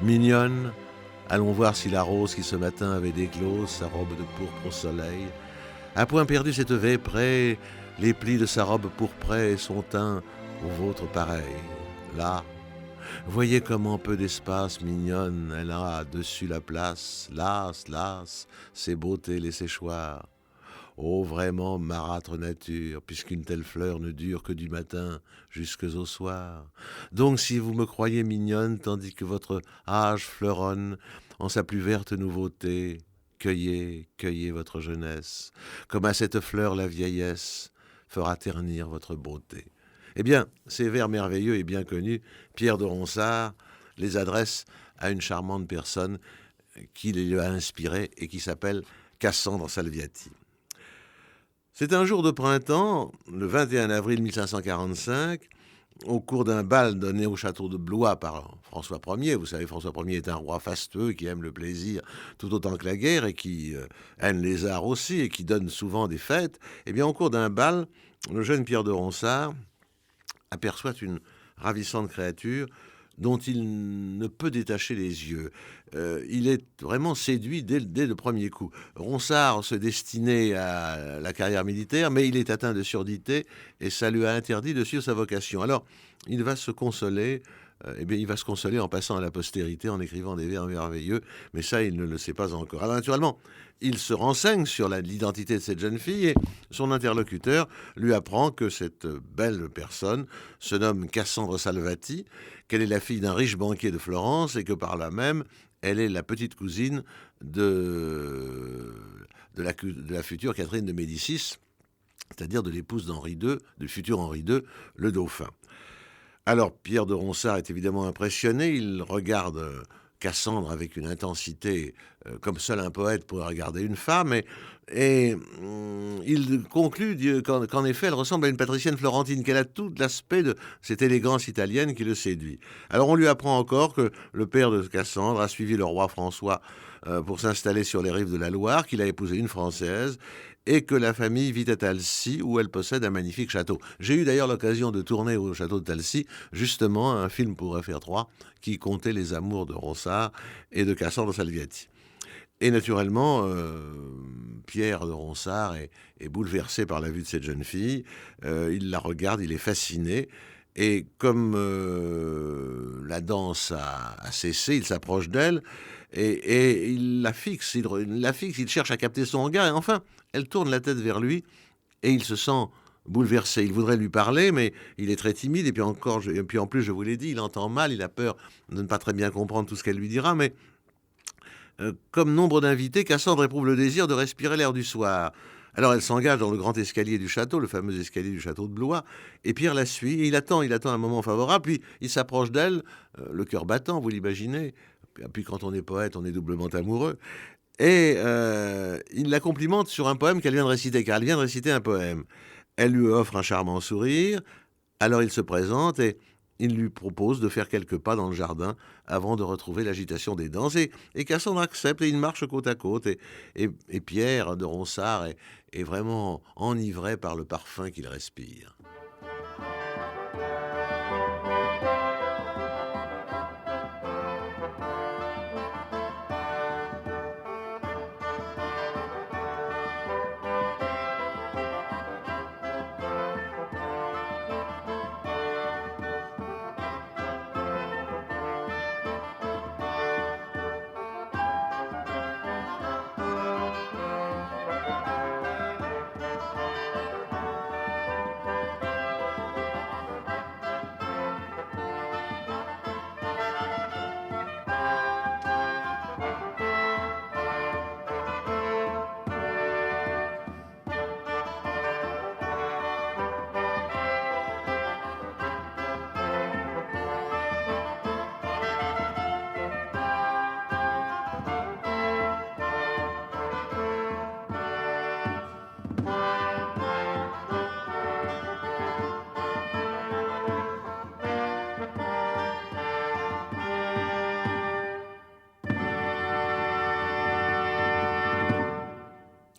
Mignonne, allons voir si la rose qui ce matin avait déclose sa robe de pourpre au soleil a point perdu cette près, les plis de sa robe pourprée et son teint au vôtre pareil. Là, voyez comment peu d'espace, mignonne, elle a dessus la place, las, ses beautés, les séchoirs. Oh, vraiment marâtre nature, puisqu'une telle fleur ne dure que du matin jusques au soir. Donc si vous me croyez mignonne, tandis que votre âge fleuronne en sa plus verte nouveauté, cueillez votre jeunesse, comme à cette fleur la vieillesse fera ternir votre beauté. Eh bien, ces vers merveilleux et bien connus, Pierre de Ronsard les adresse à une charmante personne qui les a inspirés et qui s'appelle Cassandre Salviati. C'est un jour de printemps, le 21 avril 1545, au cours d'un bal donné au château de Blois par François Ier. Vous savez, François Ier est un roi fastueux qui aime le plaisir tout autant que la guerre et qui aime les arts aussi et qui donne souvent des fêtes. Eh bien, au cours d'un bal, le jeune Pierre de Ronsard aperçoit une ravissante créature dont il ne peut détacher les yeux. Il est vraiment séduit dès le premier coup. Ronsard se destinait à la carrière militaire, mais il est atteint de surdité et ça lui a interdit de suivre sa vocation. Alors, il va se consoler. Il va se consoler en passant à la postérité, en écrivant des vers merveilleux, mais ça, il ne le sait pas encore. Alors, naturellement, il se renseigne sur l'identité de cette jeune fille et son interlocuteur lui apprend que cette belle personne se nomme Cassandre Salviati, qu'elle est la fille d'un riche banquier de Florence et que par là même, elle est la petite cousine de la future Catherine de Médicis, c'est-à-dire de l'épouse d'Henri II, du futur Henri II, le dauphin. Alors Pierre de Ronsard est évidemment impressionné, il regarde Cassandre avec une intensité comme seul un poète pourrait regarder une femme, et il conclut qu'en effet elle ressemble à une patricienne florentine, qu'elle a tout l'aspect de cette élégance italienne qui le séduit. Alors on lui apprend encore que le père de Cassandre a suivi le roi François pour s'installer sur les rives de la Loire, qu'il a épousé une Française, et que la famille vit à Talcy, où elle possède un magnifique château. J'ai eu d'ailleurs l'occasion de tourner au château de Talcy, justement, un film pour FR3 qui comptait les amours de Ronsard et de Cassandre Salviati. Et naturellement, Pierre de Ronsard est bouleversé par la vue de cette jeune fille. Il la regarde, il est fasciné. Et comme la danse a cessé, il s'approche d'elle et il la fixe, il cherche à capter son regard. Et enfin, elle tourne la tête vers lui et il se sent bouleversé. Il voudrait lui parler, mais il est très timide. Et puis en plus, je vous l'ai dit, il entend mal, il a peur de ne pas très bien comprendre tout ce qu'elle lui dira. Mais comme nombre d'invités, Cassandre éprouve le désir de respirer l'air du soir. Alors elle s'engage dans le grand escalier du château, le fameux escalier du château de Blois, et Pierre la suit, et il attend un moment favorable, puis il s'approche d'elle, le cœur battant, vous l'imaginez, puis quand on est poète, on est doublement amoureux, et il la complimente sur un poème qu'elle vient de réciter, car elle vient de réciter un poème. Elle lui offre un charmant sourire, alors il se présente et il lui propose de faire quelques pas dans le jardin avant de retrouver l'agitation des danses. Et Cassandre accepte et ils marchent côte à côte. Et Pierre de Ronsard est vraiment enivré par le parfum qu'il respire.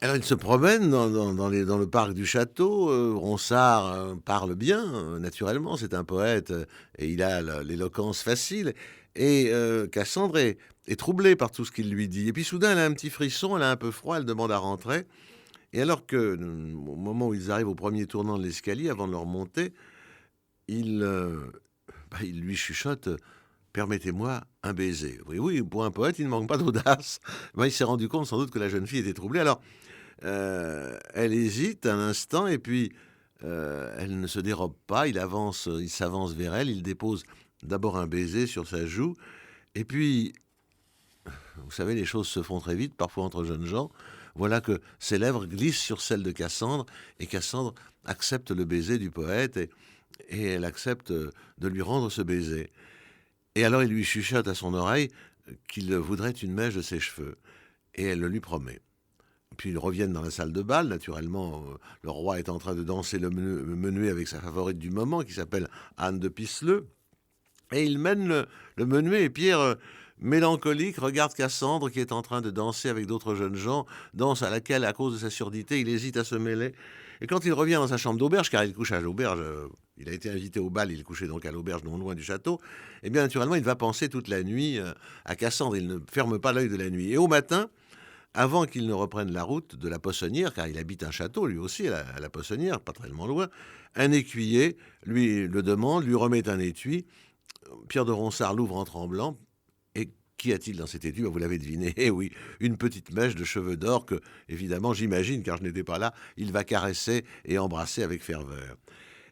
Alors il se promène dans le parc du château. Ronsard parle bien, naturellement, c'est un poète et il a l'éloquence facile. Et Cassandre est troublée par tout ce qu'il lui dit. Et puis soudain, elle a un petit frisson, elle a un peu froid, elle demande à rentrer. Et alors que, au moment où ils arrivent au premier tournant de l'escalier, avant de le remonter, il, il lui chuchote permettez-moi un baiser. Oui, oui, pour un poète, il ne manque pas d'audace. Il s'est rendu compte sans doute que la jeune fille était troublée. Alors, elle hésite un instant et puis elle ne se dérobe pas. Il s'avance vers elle, il dépose d'abord un baiser sur sa joue. Et puis, vous savez, les choses se font très vite, parfois entre jeunes gens. Voilà que ses lèvres glissent sur celles de Cassandre et Cassandre accepte le baiser du poète et elle accepte de lui rendre ce baiser. Et alors il lui chuchote à son oreille qu'il voudrait une mèche de ses cheveux. Et elle le lui promet. Puis ils reviennent dans la salle de bal. Naturellement, le roi est en train de danser le menuet avec sa favorite du moment, qui s'appelle Anne de Pisseleu. Et il mène le menuet et Pierre, mélancolique, regarde Cassandre qui est en train de danser avec d'autres jeunes gens, danse à laquelle, à cause de sa surdité, il hésite à se mêler. Et quand il revient dans sa chambre d'auberge, car il couche à l'auberge, il a été invité au bal, il couchait donc à l'auberge non loin du château, et bien naturellement il va penser toute la nuit à Cassandre, il ne ferme pas l'œil de la nuit. Et au matin, avant qu'il ne reprenne la route de la Poissonnière, car il habite un château lui aussi à la Poissonnière, pas tellement loin, un écuyer lui le demande, lui remet un étui. Pierre de Ronsard l'ouvre en tremblant. Et qu'y a-t-il dans cet étui? Vous l'avez deviné, eh oui, une petite mèche de cheveux d'or que, évidemment, j'imagine, car je n'étais pas là, il va caresser et embrasser avec ferveur.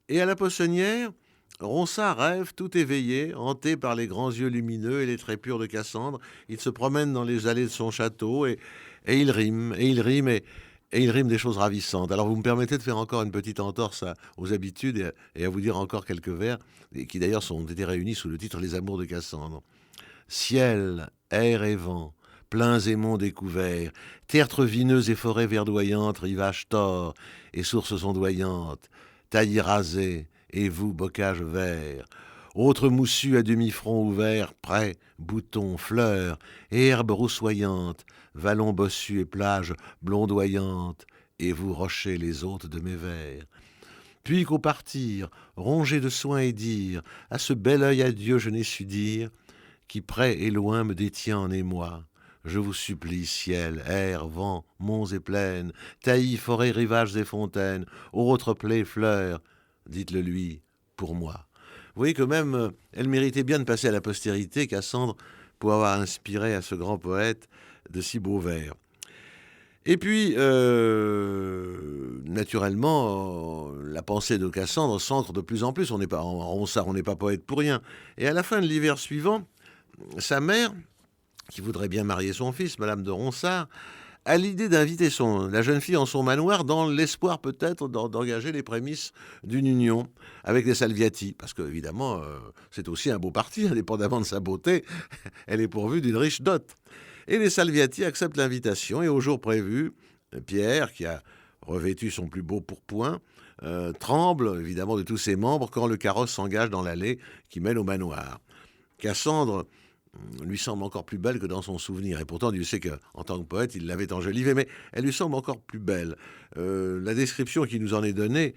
Et à la Poissonnière, Ronsard rêve, tout éveillé, hanté par les grands yeux lumineux et les traits purs de Cassandre. Il se promène dans les allées de son château et il rime, et il rime des choses ravissantes. Alors vous me permettez de faire encore une petite entorse aux habitudes et à vous dire encore quelques vers, qui d'ailleurs ont été réunis sous le titre Les Amours de Cassandre. Ciel, air et vent, pleins et monts découverts, tertres vineux et forêts verdoyantes, rivages tors et sources ondoyantes, taillis rasés, et vous, bocage vert, autres moussus à demi-front ouvert, près, boutons, fleurs, et herbes roussoyantes, vallons bossus et plages blondoyantes, et vous, rochers, les hôtes de mes vers. Puis qu'au partir, rongé de soins et dire, à ce bel œil adieu je n'ai su dire, qui près et loin me détient en émoi. Je vous supplie, ciel, air, vent, monts et plaines, taillis, forêts, rivages et fontaines, autres plaies, fleurs, dites-le lui, pour moi. Vous voyez que même elle méritait bien de passer à la postérité, Cassandre, pour avoir inspiré à ce grand poète de si beaux vers. Et puis, naturellement, la pensée de Cassandre s'ancre de plus en plus. On n'est pas en Ronsard, on n'est pas poète pour rien. Et à la fin de l'hiver suivant, sa mère, qui voudrait bien marier son fils, Madame de Ronsard, a l'idée d'inviter la jeune fille en son manoir dans l'espoir peut-être d'engager les prémices d'une union avec les Salviati. Parce que, évidemment, c'est aussi un beau parti, indépendamment de sa beauté, elle est pourvue d'une riche dot. Et les Salviati acceptent l'invitation et au jour prévu, Pierre, qui a revêtu son plus beau pourpoint, tremble évidemment de tous ses membres quand le carrosse s'engage dans l'allée qui mène au manoir. Cassandre lui semble encore plus belle que dans son souvenir. Et pourtant, Dieu sait qu'en tant que poète, il l'avait enjolivée, mais elle lui semble encore plus belle. La description qui nous en est donnée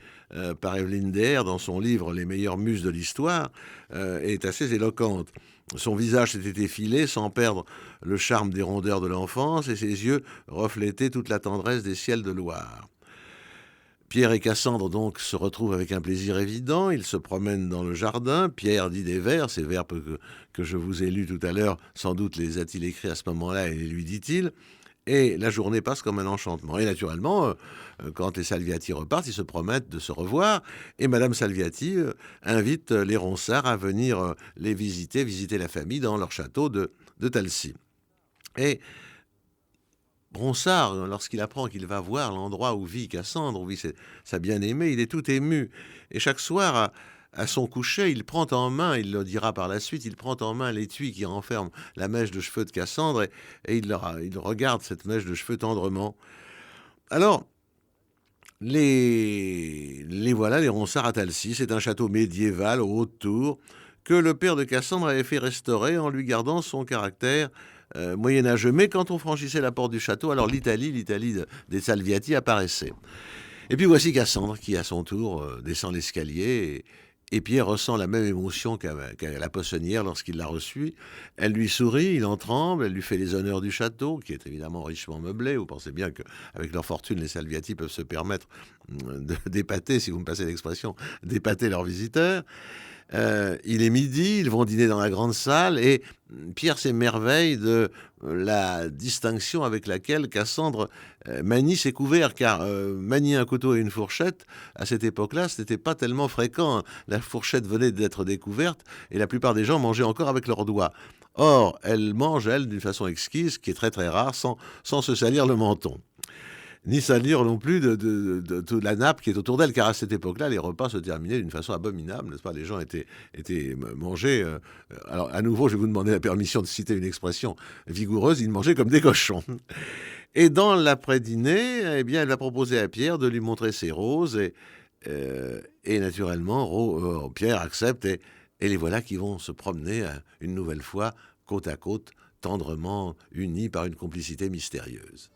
par Evelyne Deher dans son livre Les meilleures muses de l'histoire est assez éloquente. Son visage s'était effilé sans perdre le charme des rondeurs de l'enfance et ses yeux reflétaient toute la tendresse des ciels de Loire. Pierre et Cassandre donc se retrouvent avec un plaisir évident, ils se promènent dans le jardin, Pierre dit des vers, ces vers que je vous ai lus tout à l'heure, sans doute les a-t-il écrits à ce moment-là et les lui dit-il, et la journée passe comme un enchantement. Et naturellement, quand les Salviati repartent, ils se promettent de se revoir, et Madame Salviati invite les Ronsard à venir les visiter la famille dans leur château de Talcy. Et Ronsard, lorsqu'il apprend qu'il va voir l'endroit où vit Cassandre, où vit sa bien-aimée, il est tout ému. Et chaque soir, à son coucher, il prend en main, il le dira par la suite, il prend en main l'étui qui renferme la mèche de cheveux de Cassandre et il regarde cette mèche de cheveux tendrement. Alors, les voilà, les Ronsard à Talcy. C'est un château médiéval aux hautes tours que le père de Cassandre avait fait restaurer en lui gardant son caractère moyenâgeux. Mais quand on franchissait la porte du château, alors l'Italie des Salviati apparaissait. Et puis voici Cassandre qui, à son tour, descend l'escalier et Pierre ressent la même émotion qu'à la poissonnière lorsqu'il l'a reçue. Elle lui sourit, il en tremble, elle lui fait les honneurs du château, qui est évidemment richement meublé. Vous pensez bien qu'avec leur fortune, les Salviati peuvent se permettre d'épater, si vous me passez l'expression, d'épater leurs visiteurs. Il est midi, ils vont dîner dans la grande salle et Pierre s'émerveille de la distinction avec laquelle Cassandre manie ses couverts, car manier un couteau et une fourchette, à cette époque-là, ce n'était pas tellement fréquent. La fourchette venait d'être découverte et la plupart des gens mangeaient encore avec leurs doigts. Or, elle mange, elle, d'une façon exquise, qui est très très rare, sans se salir le menton. Ni salir non plus de la nappe qui est autour d'elle, car à cette époque-là, les repas se terminaient d'une façon abominable, n'est-ce pas? Les gens étaient mangés. Alors, à nouveau, je vais vous demander la permission de citer une expression vigoureuse, ils mangeaient comme des cochons. Et dans l'après-dîner, eh bien, elle va proposer à Pierre de lui montrer ses roses, et naturellement, Pierre accepte, et les voilà qui vont se promener une nouvelle fois, côte à côte, tendrement unis par une complicité mystérieuse.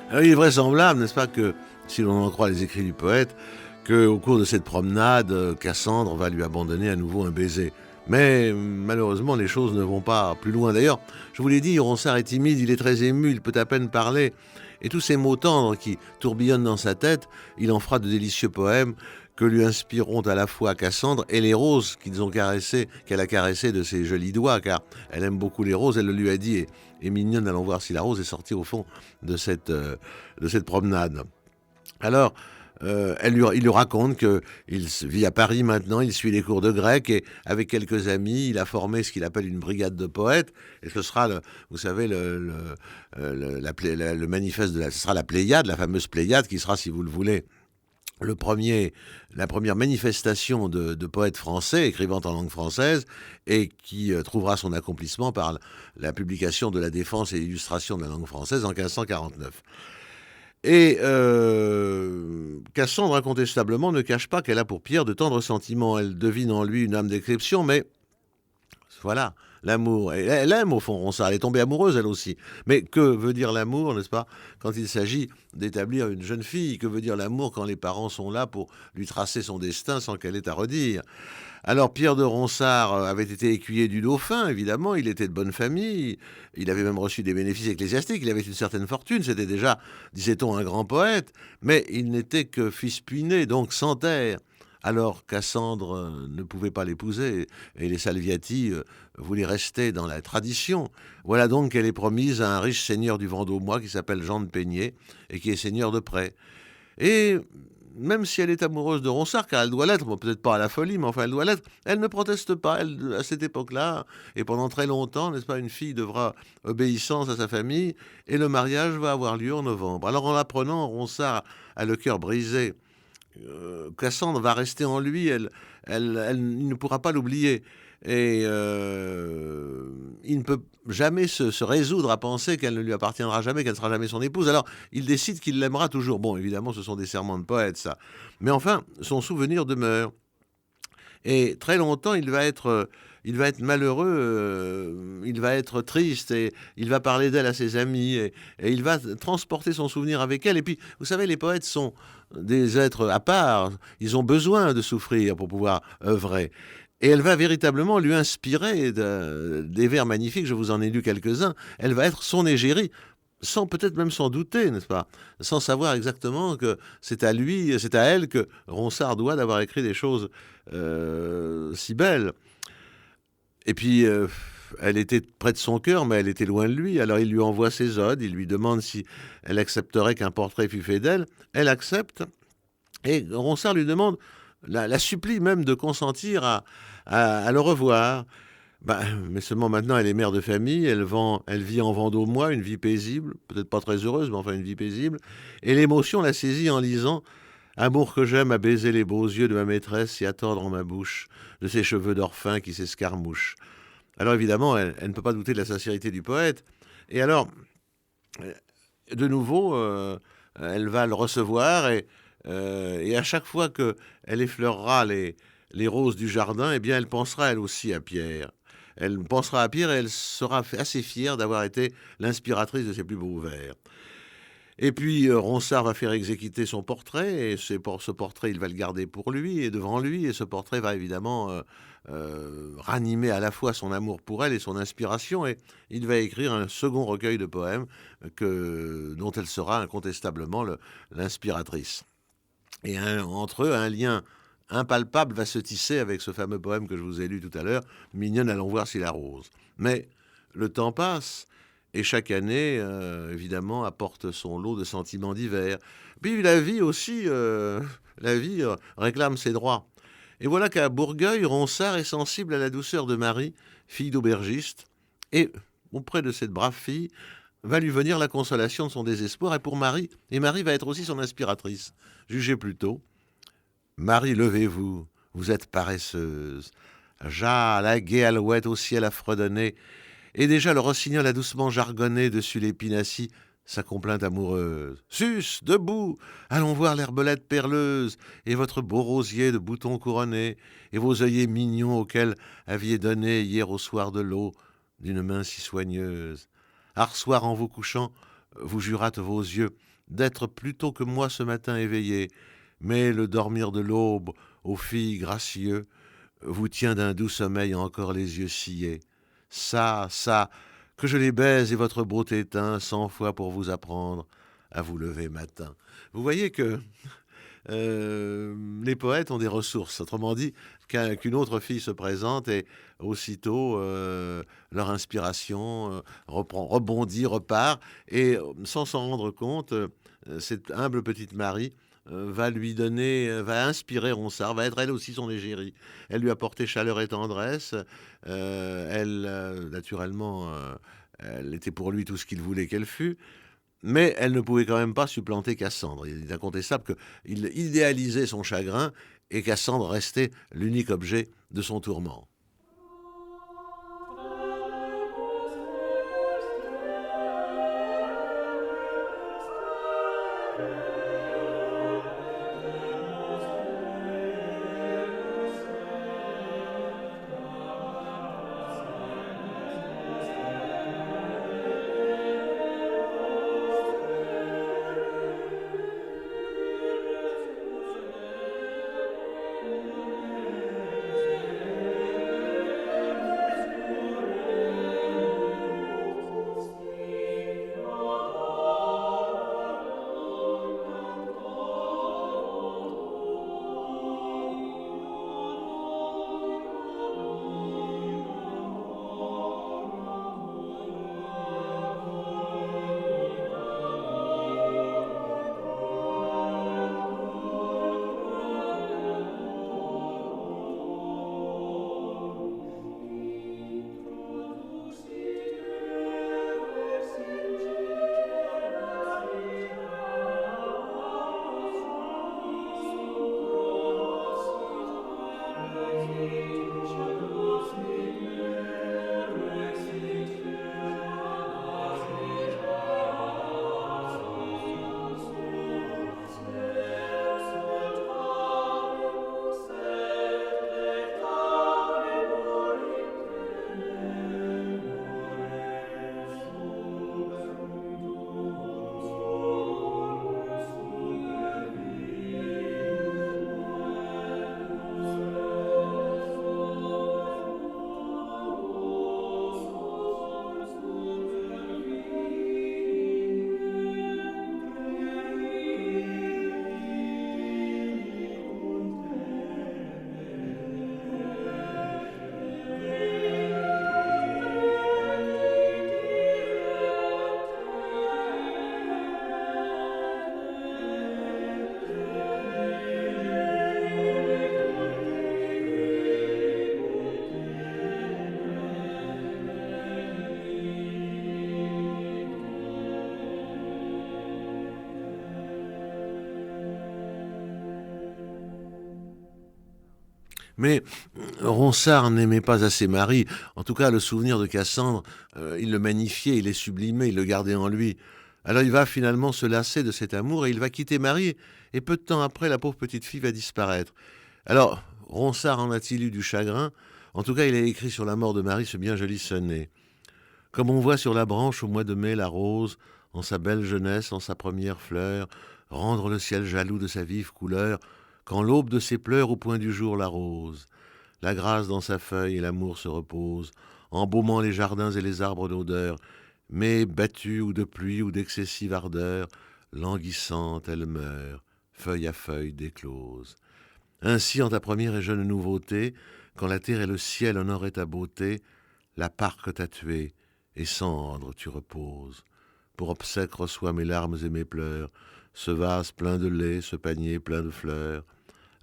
Alors, il est vraisemblable, n'est-ce pas, que, si l'on en croit les écrits du poète, qu'au cours de cette promenade, Cassandre va lui abandonner à nouveau un baiser. Mais malheureusement, les choses ne vont pas plus loin. D'ailleurs, je vous l'ai dit, Ronsard est timide, il est très ému, il peut à peine parler. Et tous ces mots tendres qui tourbillonnent dans sa tête, il en fera de délicieux poèmes que lui inspireront à la fois Cassandre et les roses qu'elle a caressées de ses jolis doigts, car elle aime beaucoup les roses, elle le lui a dit, et mignonne, allons voir si la rose est sortie au fond de cette promenade. Alors, il lui raconte qu'il vit à Paris maintenant, il suit les cours de grec et avec quelques amis, il a formé ce qu'il appelle une brigade de poètes. Et ce sera, vous savez, le manifeste ce sera la Pléiade, la fameuse Pléiade qui sera, si vous le voulez, la première manifestation de poètes français écrivant en langue française et qui trouvera son accomplissement par la publication de la Défense et l'illustration de la langue française en 1549. Et Cassandre, incontestablement, ne cache pas qu'elle a pour Pierre de tendres sentiments. Elle devine en lui une âme d'exception, mais voilà, l'amour. Elle aime au fond Ronsard, elle est tombée amoureuse elle aussi. Mais que veut dire l'amour, n'est-ce pas, quand il s'agit d'établir une jeune fille? Que veut dire l'amour quand les parents sont là pour lui tracer son destin sans qu'elle ait à redire? Alors Pierre de Ronsard avait été écuyer du Dauphin, évidemment, il était de bonne famille, il avait même reçu des bénéfices ecclésiastiques, il avait une certaine fortune, c'était déjà, disait-on, un grand poète, mais il n'était que fils puiné, donc sans terre. Alors Cassandre ne pouvait pas l'épouser, et les Salviati voulaient rester dans la tradition. Voilà donc qu'elle est promise à un riche seigneur du Vendômois qui s'appelle Jean de Peigné, et qui est seigneur de Près. Et même si elle est amoureuse de Ronsard, car elle doit l'être, bon, peut-être pas à la folie, mais enfin elle doit l'être, elle ne proteste pas. Elle, à cette époque-là, et pendant très longtemps, n'est-ce pas, une fille devra obéissance à sa famille, et le mariage va avoir lieu en novembre. Alors en l'apprenant, Ronsard a le cœur brisé, Cassandre va rester en lui, il ne pourra pas l'oublier. Et il ne peut jamais se résoudre à penser qu'elle ne lui appartiendra jamais, qu'elle ne sera jamais son épouse. Alors, il décide qu'il l'aimera toujours. Bon, évidemment, ce sont des serments de poète, ça. Mais enfin, son souvenir demeure. Et très longtemps, il va être malheureux, il va être triste, et il va parler d'elle à ses amis, et il va transporter son souvenir avec elle. Et puis, vous savez, les poètes sont des êtres à part, ils ont besoin de souffrir pour pouvoir œuvrer. Et elle va véritablement lui inspirer des vers magnifiques, je vous en ai lu quelques-uns. Elle va être son égérie, sans peut-être même s'en douter, n'est-ce pas? Sans savoir exactement que c'est à lui, c'est à elle que Ronsard doit d'avoir écrit des choses si belles. Et puis, elle était près de son cœur, mais elle était loin de lui. Alors il lui envoie ses odes, il lui demande si elle accepterait qu'un portrait fût fait d'elle. Elle accepte, et Ronsard lui demande, la supplie même de consentir à le revoir. Bah, mais seulement maintenant, elle est mère de famille, elle vit en Vendômois, une vie paisible, peut-être pas très heureuse, mais enfin une vie paisible. Et l'émotion la saisit en lisant Amour que j'aime à baiser les beaux yeux de ma maîtresse et à tordre en ma bouche de ses cheveux d'or fin qui s'escarmouchent. Alors évidemment, elle ne peut pas douter de la sincérité du poète. Et alors, de nouveau, elle va le recevoir, et à chaque fois qu'elle effleurera les roses du jardin, eh bien, elle pensera elle aussi à Pierre. Elle pensera à Pierre, et elle sera assez fière d'avoir été l'inspiratrice de ses plus beaux vers. Et puis, Ronsard va faire exécuter son portrait, et ce portrait, il va le garder pour lui et devant lui, et ce portrait va évidemment ranimer à la fois son amour pour elle et son inspiration, et il va écrire un second recueil de poèmes dont elle sera incontestablement l'inspiratrice. Et entre eux, un lien impalpable va se tisser avec ce fameux poème que je vous ai lu tout à l'heure, Mignonne, allons voir si la rose. Mais le temps passe, et chaque année, évidemment, apporte son lot de sentiments divers. Puis la vie aussi, réclame ses droits. Et voilà qu'à Bourgueil, Ronsard est sensible à la douceur de Marie, fille d'aubergiste, et auprès de cette brave fille, va lui venir la consolation de son désespoir, et Marie va être aussi son inspiratrice. Jugez plutôt. Marie, levez-vous, vous êtes paresseuse. Ja, la gaie alouette au ciel a fredonné, et déjà le rossignol a doucement jargonné dessus l'épinassie sa complainte amoureuse. Sus, debout, allons voir l'herbelette perleuse, et votre beau rosier de boutons couronnés, et vos œillets mignons auxquels aviez donné hier au soir de l'eau d'une main si soigneuse. Arsoir en vous couchant, vous jurâtes vos yeux d'être plus tôt que moi ce matin éveillé, mais le dormir de l'aube, aux filles gracieux, vous tient d'un doux sommeil encore les yeux sciés. Ça, que je les baise et votre beauté teint 100 fois pour vous apprendre à vous lever matin. Vous voyez que les poètes ont des ressources. Autrement dit, qu'une autre fille se présente, et aussitôt leur inspiration rebondit, repart, et sans s'en rendre compte, cette humble petite Marie va inspirer Ronsard, va être elle aussi son égérie. Elle lui a porté chaleur et tendresse. Naturellement, elle était pour lui tout ce qu'il voulait qu'elle fût. Mais elle ne pouvait quand même pas supplanter Cassandre. Il est incontestable qu'il idéalisait son chagrin, et Cassandre restait l'unique objet de son tourment. Mais Ronsard n'aimait pas assez Marie. En tout cas, le souvenir de Cassandre, il le magnifiait, il le sublimait, il le gardait en lui. Alors il va finalement se lasser de cet amour et il va quitter Marie. Et peu de temps après, la pauvre petite fille va disparaître. Alors, Ronsard en a-t-il eu du chagrin? En tout cas, il a écrit sur la mort de Marie ce bien joli sonnet. Comme on voit sur la branche au mois de mai la rose, en sa belle jeunesse, en sa première fleur, rendre le ciel jaloux de sa vive couleur, quand l'aube de ses pleurs au point du jour l'arrose. La grâce dans sa feuille et l'amour se repose, embaumant les jardins et les arbres d'odeur, mais battue ou de pluie ou d'excessive ardeur, languissante elle meurt, feuille à feuille d'éclose. Ainsi en ta première et jeune nouveauté, quand la terre et le ciel honoraient ta beauté, la parque t'a tuée, et cendre tu reposes. Pour obsèque reçois mes larmes et mes pleurs, ce vase plein de lait, ce panier plein de fleurs,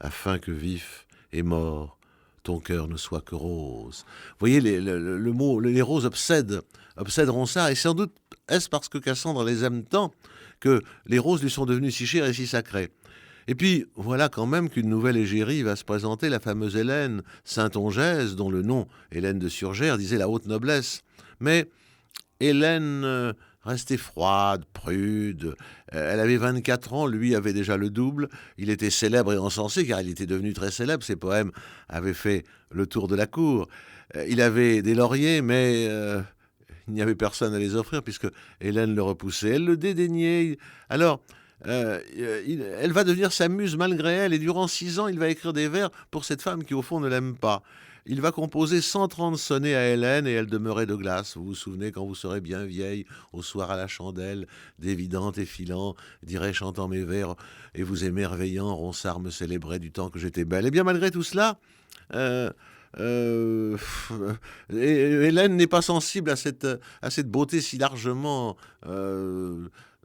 afin que vif et mort, ton cœur ne soit que rose. Vous voyez, le mot, les roses obsèdent Ronsard, et sans doute est-ce parce que Cassandre les aime tant que les roses lui sont devenues si chères et si sacrées. Et puis, voilà quand même qu'une nouvelle égérie va se présenter, la fameuse Hélène, Saintongeaise, dont le nom, Hélène de Surgères, disait la haute noblesse. Mais Hélène restait froide, prude. Elle avait 24 ans, lui avait déjà le double. Il était célèbre et encensé, car il était devenu très célèbre. Ses poèmes avaient fait le tour de la cour. Il avait des lauriers, mais il n'y avait personne à les offrir, puisque Hélène le repoussait. Elle le dédaignait. Alors, elle va devenir sa muse malgré elle, et durant 6 ans, il va écrire des vers pour cette femme qui, au fond, ne l'aime pas. Il va composer 130 sonnets à Hélène, et elle demeurait de glace. Vous vous souvenez, quand vous serez bien vieille, au soir à la chandelle, dévidant et filant, dirait chantant mes vers, et vous émerveillant, Ronsard me célébrait du temps que j'étais belle. Et bien malgré tout cela, euh, euh, Hélène n'est pas sensible à cette beauté si largement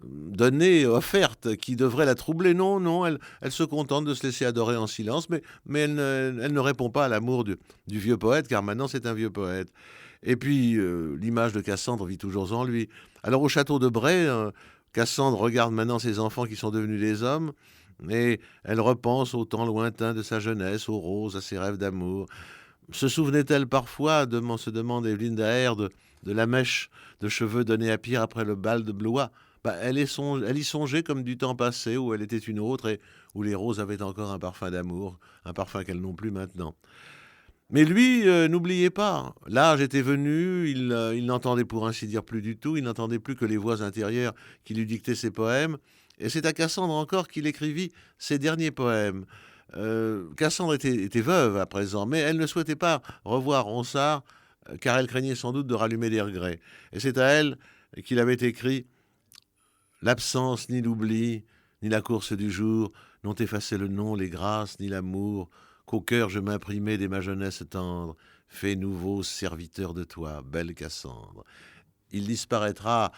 donnée, offerte, qui devrait la troubler. Non, non, elle se contente de se laisser adorer en silence, mais elle ne répond pas à l'amour du vieux poète, car maintenant c'est un vieux poète. Et puis, l'image de Cassandre vit toujours en lui. Alors au château de Bray, Cassandre regarde maintenant ses enfants qui sont devenus des hommes, et elle repense au temps lointain de sa jeunesse, aux roses, à ses rêves d'amour. Se souvenait-elle parfois, se demande Evelyne Daher, de la mèche de cheveux donnée à Pierre après le bal de Blois? Elle y songeait comme du temps passé, où elle était une autre et où les roses avaient encore un parfum d'amour, un parfum qu'elles n'ont plus maintenant. Mais lui, n'oubliez pas, l'âge était venu, il n'entendait pour ainsi dire plus du tout, il n'entendait plus que les voix intérieures qui lui dictaient ses poèmes, et c'est à Cassandre encore qu'il écrivit ses derniers poèmes. Cassandre était veuve à présent, mais elle ne souhaitait pas revoir Ronsard, car elle craignait sans doute de rallumer des regrets. Et c'est à elle qu'il avait écrit l'absence, ni l'oubli, ni la course du jour n'ont effacé le nom, les grâces, ni l'amour, qu'au cœur je m'imprimais dès ma jeunesse tendre. Fais nouveau serviteur de toi, belle Cassandre. Il disparaîtra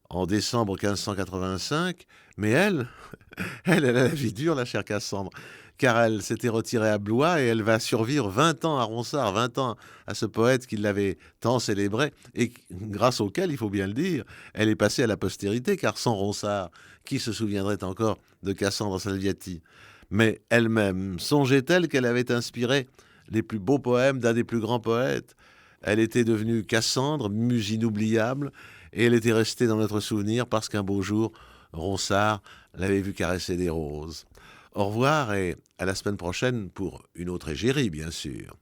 en décembre 1585, mais elle a la vie dure, la chère Cassandre, car elle s'était retirée à Blois et elle va survivre 20 ans à Ronsard, 20 ans à ce poète qui l'avait tant célébré et grâce auquel, il faut bien le dire, elle est passée à la postérité, car sans Ronsard, qui se souviendrait encore de Cassandre Salviati? Mais elle-même, songeait-elle qu'elle avait inspiré les plus beaux poèmes d'un des plus grands poètes? Elle était devenue Cassandre, muse inoubliable, et elle était restée dans notre souvenir parce qu'un beau jour, Ronsard l'avait vue caresser des roses. Au revoir et à la semaine prochaine pour une autre égérie, bien sûr.